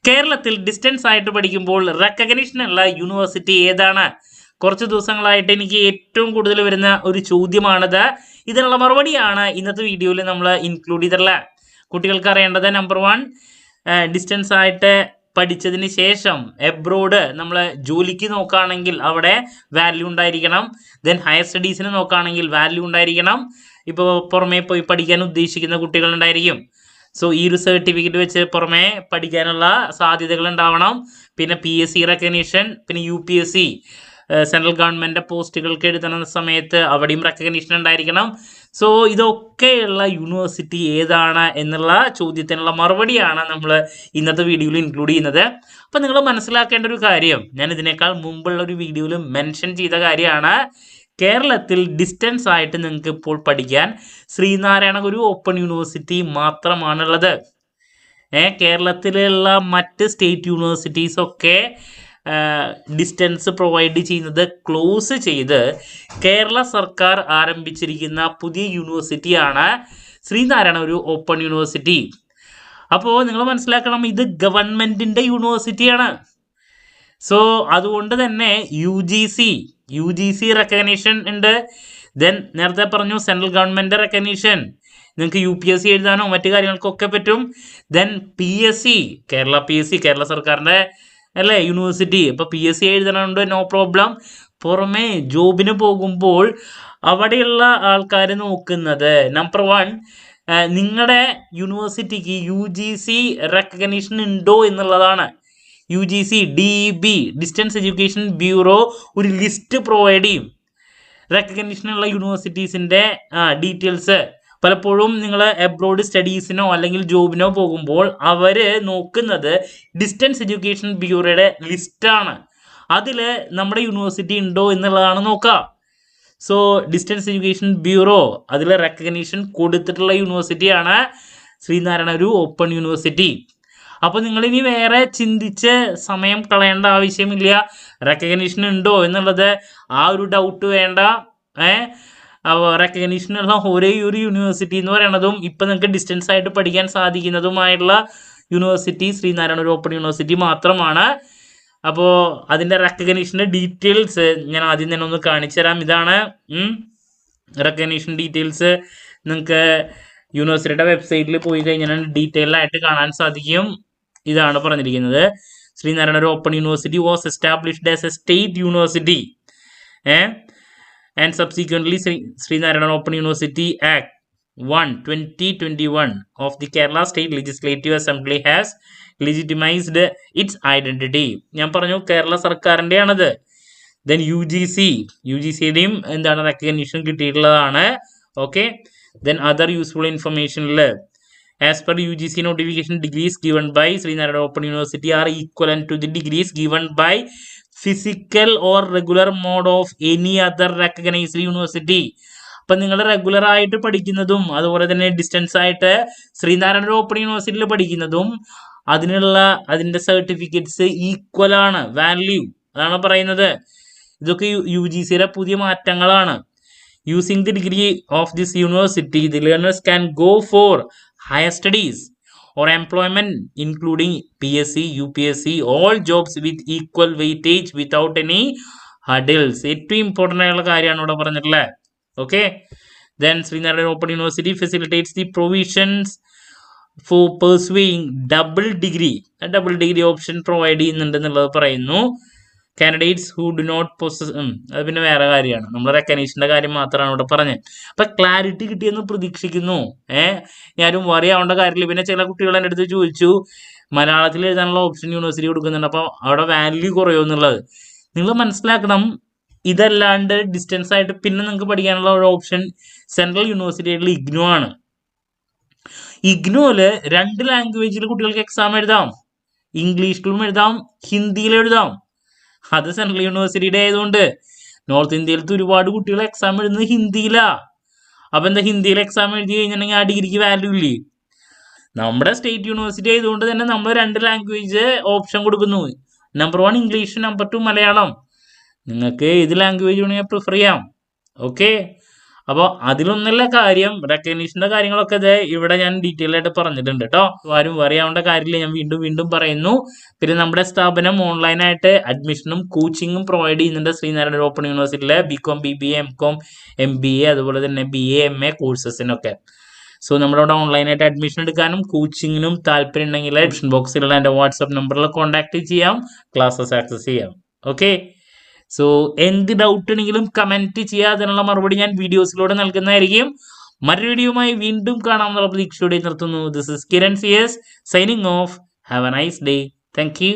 കേരളത്തിൽ ഡിസ്റ്റൻസ് ആയിട്ട് പഠിക്കുമ്പോൾ റെക്കഗ്നിഷനുള്ള യൂണിവേഴ്സിറ്റി ഏതാണ്? കുറച്ച് ദിവസങ്ങളായിട്ട് എനിക്ക് ഏറ്റവും കൂടുതൽ വരുന്ന ഒരു ചോദ്യമാണത്. ഇതിനുള്ള മറുപടിയാണ് ഇന്നത്തെ വീഡിയോയിൽ നമ്മൾ ഇൻക്ലൂഡ് ചെയ്തിട്ടുള്ളത്. കുട്ടികൾക്ക് അറിയേണ്ടത് നമ്പർ 1, ഡിസ്റ്റൻസ് ആയിട്ട് പഠിച്ചതിന് ശേഷം എബ്രോഡ് നമ്മൾ ജോലിക്ക് നോക്കുകയാണെങ്കിൽ അവിടെ വാല്യൂ ഉണ്ടായിരിക്കണം. ദെൻ ഹയർ സ്റ്റഡീസിന് നോക്കുകയാണെങ്കിൽ വാല്യൂ ഉണ്ടായിരിക്കണം. ഇപ്പോൾ പുറമേ പോയി പഠിക്കാൻ ഉദ്ദേശിക്കുന്ന കുട്ടികളുണ്ടായിരിക്കും. സോ ഈ ഒരു സർട്ടിഫിക്കറ്റ് വെച്ച് പുറമേ പഠിക്കാനുള്ള സാധ്യതകൾ ഉണ്ടാവണം. പിന്നെ PSC റെക്കഗ്നീഷൻ, പിന്നെ UPSC സെൻട്രൽ ഗവൺമെൻറ് പോസ്റ്റുകൾക്ക് എഴുതുന്ന സമയത്ത് അവിടെയും റെക്കഗ്നീഷൻ ഉണ്ടായിരിക്കണം. സോ ഇതൊക്കെയുള്ള യൂണിവേഴ്സിറ്റി ഏതാണ് എന്നുള്ള ചോദ്യത്തിനുള്ള മറുപടിയാണ് നമ്മൾ ഇന്നത്തെ വീഡിയോയിൽ ഇൻക്ലൂഡ് ചെയ്യുന്നത്. അപ്പം നിങ്ങൾ മനസ്സിലാക്കേണ്ട ഒരു കാര്യം, ഞാൻ ഇതിനേക്കാൾ മുമ്പുള്ള ഒരു വീഡിയോയിൽ മെൻഷൻ ചെയ്ത കാര്യമാണ്. കേരളത്തിൽ ഡിസ്റ്റൻസ് ആയിട്ട് നിങ്ങൾക്ക് ഇപ്പോൾ പഠിക്കാൻ ശ്രീനാരായണ ഗുരു ഓപ്പൺ യൂണിവേഴ്സിറ്റി മാത്രമാണുള്ളത്. കേരളത്തിലുള്ള മറ്റ് സ്റ്റേറ്റ് യൂണിവേഴ്സിറ്റീസൊക്കെ ഡിസ്റ്റൻസ് പ്രൊവൈഡ് ചെയ്യുന്നത് ക്ലോസ് ചെയ്ത് കേരള സർക്കാർ ആരംഭിച്ചിരിക്കുന്ന പുതിയ യൂണിവേഴ്സിറ്റിയാണ് ശ്രീനാരായണ ഗുരു ഓപ്പൺ യൂണിവേഴ്സിറ്റി. അപ്പോൾ നിങ്ങൾ മനസ്സിലാക്കണം, ഇത് ഗവൺമെൻറ്റിൻ്റെ യൂണിവേഴ്സിറ്റിയാണ്. സോ അതുകൊണ്ട് തന്നെ UGC റെക്കഗ്നീഷൻ ഉണ്ട്. ദെൻ നേരത്തെ പറഞ്ഞു സെൻട്രൽ ഗവൺമെൻറ് റെക്കഗ്നീഷൻ, നിങ്ങൾക്ക് UPSC എഴുതാനോ മറ്റു കാര്യങ്ങൾക്കൊക്കെ പറ്റും. ദെൻ PSC, കേരള സർക്കാരിൻ്റെ അല്ലേ യൂണിവേഴ്സിറ്റി. ഇപ്പോൾ PSC എഴുതണമുണ്ട്, നോ പ്രോബ്ലം. പുറമേ ജോബിന് പോകുമ്പോൾ അവിടെയുള്ള ആൾക്കാർ നോക്കുന്നത് നമ്പർ 1, നിങ്ങളുടെ യൂണിവേഴ്സിറ്റിക്ക് UGC റെക്കഗ്നീഷൻ ഉണ്ടോ എന്നുള്ളതാണ്. UGC DEB distance education bureau ഒരു ലിസ്റ്റ് പ്രൊവൈഡ് ചെയ്യും റെക്കഗ്നീഷനുള്ള യൂണിവേഴ്സിറ്റീസിൻ്റെ ഡീറ്റെയിൽസ്. പലപ്പോഴും നിങ്ങൾ എബ്രോഡ് സ്റ്റഡീസിനോ അല്ലെങ്കിൽ ജോബിനോ പോകുമ്പോൾ അവർ നോക്കുന്നത് ഡിസ്റ്റൻസ് എഡ്യൂക്കേഷൻ ബ്യൂറോയുടെ ലിസ്റ്റാണ്. അതിൽ നമ്മുടെ യൂണിവേഴ്സിറ്റി ഉണ്ടോ എന്നുള്ളതാണ് നോക്കുക. സോ ഡിസ്റ്റൻസ് എഡ്യൂക്കേഷൻ ബ്യൂറോ അതിൽ റെക്കഗ്നീഷൻ കൊടുത്തിട്ടുള്ള യൂണിവേഴ്സിറ്റിയാണ് ശ്രീനാരായണ ഗുരു ഓപ്പൺ യൂണിവേഴ്സിറ്റി. അപ്പോൾ നിങ്ങളിനി വേറെ ചിന്തിച്ച് സമയം കളയേണ്ട ആവശ്യമില്ല. റെക്കഗ്നീഷൻ ഉണ്ടോ എന്നുള്ളത് ആ ഒരു ഡൗട്ട് വേണ്ട. റെക്കഗ്നീഷനുള്ള ഒരേ ഒരു യൂണിവേഴ്സിറ്റി എന്ന് പറയുന്നതും ഇപ്പം നിങ്ങൾക്ക് ഡിസ്റ്റൻസ് ആയിട്ട് പഠിക്കാൻ സാധിക്കുന്നതുമായുള്ള university Sreenarayana Guru Open university മാത്രമാണ്. അപ്പോൾ അതിൻ്റെ റെക്കഗ്നീഷൻ്റെ ഡീറ്റെയിൽസ് ഞാൻ ആദ്യം തന്നെ ഒന്ന് കാണിച്ചു തരാം. ഇതാണ് റെക്കഗ്നീഷൻ ഡീറ്റെയിൽസ്. നിങ്ങൾക്ക് യൂണിവേഴ്സിറ്റിയുടെ വെബ്സൈറ്റിൽ പോയി കഴിഞ്ഞാൽ ഡീറ്റെയിൽ ആയിട്ട് കാണാൻ സാധിക്കും. ഇതാണ് പറഞ്ഞിരിക്കുന്നത്. Sreenarayana Guru Open University was established as a state university and subsequently Srinarayana Open University Act 1, 2021 of the Kerala State Legislative Assembly has legitimized its identity. ഞാൻ പറഞ്ഞു കേരള സർക്കാരിൻ്റെ ആണത്. ദെൻ UGCയുടെയും എന്താണ് റെക്കഗ്നീഷൻ കിട്ടിയിട്ടുള്ളതാണ്. ഓക്കെ. ദെൻ അതർ യൂസ്ഫുൾ ഇൻഫർമേഷനിൽ as per UGC notification, degrees given by Srinarayana Open University are equivalent to the degrees given by physical or regular mode of any other recognised university. അപ്പം നിങ്ങൾ regular ആയിട്ട് പഠിക്കുന്നതും അതുപോലെ തന്നെ distance ആയിട്ട് Sreenarayana Guru open യൂണിവേഴ്സിറ്റിയിൽ പഠിക്കുന്നതും അതിൻ്റെ സർട്ടിഫിക്കറ്റ്സ് ഈക്വൽ ആണ്, വാല്യൂ അതാണ് പറയുന്നത്. ഇതൊക്കെ UGCയുടെ പുതിയ മാറ്റങ്ങളാണ്. Using the degree of this university the learners can go for higher studies or employment including PSC, UPSC, all jobs with equal weightage without any hurdles. ഏറ്റവും ഇമ്പോർട്ടൻ്റ് ആയിട്ടുള്ള കാര്യമാണ് ഇവിടെ പറഞ്ഞിട്ടുള്ളത്. Okay. Then Sreenarayana open university facilitates the provisions for pursuing double degree option provide ചെയ്യുന്നുണ്ട് എന്നുള്ളത് പറയുന്നു. Candidates who do not possess, അത് പിന്നെ വേറെ കാര്യമാണ്. നമ്മൾ റെക്കഗ്നീഷൻ്റെ കാര്യം മാത്രമാണ് ഇവിടെ പറഞ്ഞത്. അപ്പം ക്ലാരിറ്റി കിട്ടിയെന്ന് പ്രതീക്ഷിക്കുന്നു. ഞാനും വറി ആവേണ്ട കാര്യമില്ല. പിന്നെ ചില കുട്ടികൾ എൻ്റെ അടുത്ത് ചോദിച്ചു മലയാളത്തിൽ എഴുതാനുള്ള ഓപ്ഷൻ യൂണിവേഴ്സിറ്റി കൊടുക്കുന്നുണ്ട്, അപ്പോൾ അവിടെ വാല്യൂ കുറയുമോ എന്നുള്ളത്. നിങ്ങൾ മനസ്സിലാക്കണം, ഇതല്ലാണ്ട് ഡിസ്റ്റൻസ് ആയിട്ട് പിന്നെ നിങ്ങൾക്ക് പഠിക്കാനുള്ള ഒരു ഓപ്ഷൻ സെൻട്രൽ യൂണിവേഴ്സിറ്റി ആയിട്ടുള്ള IGNOU ആണ്. IGNOയിൽ 2 ലാംഗ്വേജിൽ കുട്ടികൾക്ക് എക്സാം എഴുതാം. ഇംഗ്ലീഷിലും എഴുതാം, ഹിന്ദിയിലും എഴുതാം. അത് സെൻട്രൽ യൂണിവേഴ്സിറ്റിയുടെ ആയതുകൊണ്ട് നോർത്ത് ഇന്ത്യയിലത്തെ ഒരുപാട് കുട്ടികൾ എക്സാം എഴുതുന്നത് ഹിന്ദിയിലാണ്. അപ്പം എന്താ, ഹിന്ദിയിൽ എക്സാം എഴുതി കഴിഞ്ഞിട്ടുണ്ടെങ്കിൽ ആ ഡിഗ്രിക്ക് വാല്യൂ ഇല്ലേ? നമ്മുടെ സ്റ്റേറ്റ് യൂണിവേഴ്സിറ്റി ആയതുകൊണ്ട് തന്നെ നമ്മൾ 2 ലാംഗ്വേജ് ഓപ്ഷൻ കൊടുക്കുന്നു. Number 1 English, number 2 Malayalam. നിങ്ങൾക്ക് ഏത് ലാംഗ്വേജ് വേണമെങ്കിൽ പ്രിഫർ ചെയ്യാം. ഓക്കെ. അപ്പോൾ അതിലൊന്നുള്ള കാര്യം റെക്കഗ്നീഷന്റെ കാര്യങ്ങളൊക്കെ ഇവിടെ ഞാൻ ഡീറ്റെയിൽ ആയിട്ട് പറഞ്ഞിട്ടുണ്ട് കേട്ടോ. ആരും അറിയാവേണ്ട കാര്യമില്ല, ഞാൻ വീണ്ടും വീണ്ടും പറയുന്നു. പിന്നെ നമ്മുടെ സ്ഥാപനം ഓൺലൈനായിട്ട് അഡ്മിഷനും കോച്ചിങ്ങും പ്രൊവൈഡ് ചെയ്യുന്നുണ്ട് ശ്രീനാരായണ ഓപ്പൺ യൂണിവേഴ്സിറ്റിയിലെ BCom BBA MCom MBA അതുപോലെ തന്നെ BA MA കോഴ്സസിനൊക്കെ. സോ നമ്മളവിടെ ഓൺലൈനായിട്ട് അഡ്മിഷൻ എടുക്കാനും കോച്ചിങ്ങിനും താല്പര്യം ഉണ്ടെങ്കിൽ ഡിസ്ക്രിപ്ഷൻ ബോക്സിലുള്ള എൻ്റെ വാട്സപ്പ് നമ്പറിൽ കോൺടാക്ട് ചെയ്യാം, ക്ലാസ്സസ് ആക്സസ് ചെയ്യാം. ഓക്കെ, സോ എന്ത് ഡൗട്ട് ഉണ്ടെങ്കിലും കമൻറ്റ് ചെയ്യുക, അതിനുള്ള മറുപടി ഞാൻ വീഡിയോസിലൂടെ നൽകുന്നതായിരിക്കും. മറ്റൊരു വീഡിയോയുമായി വീണ്ടും കാണാമെന്നുള്ള പ്രതീക്ഷയോടെ നിർത്തുന്നു. This is Kiran CS signing off. Have a nice day. Thank U.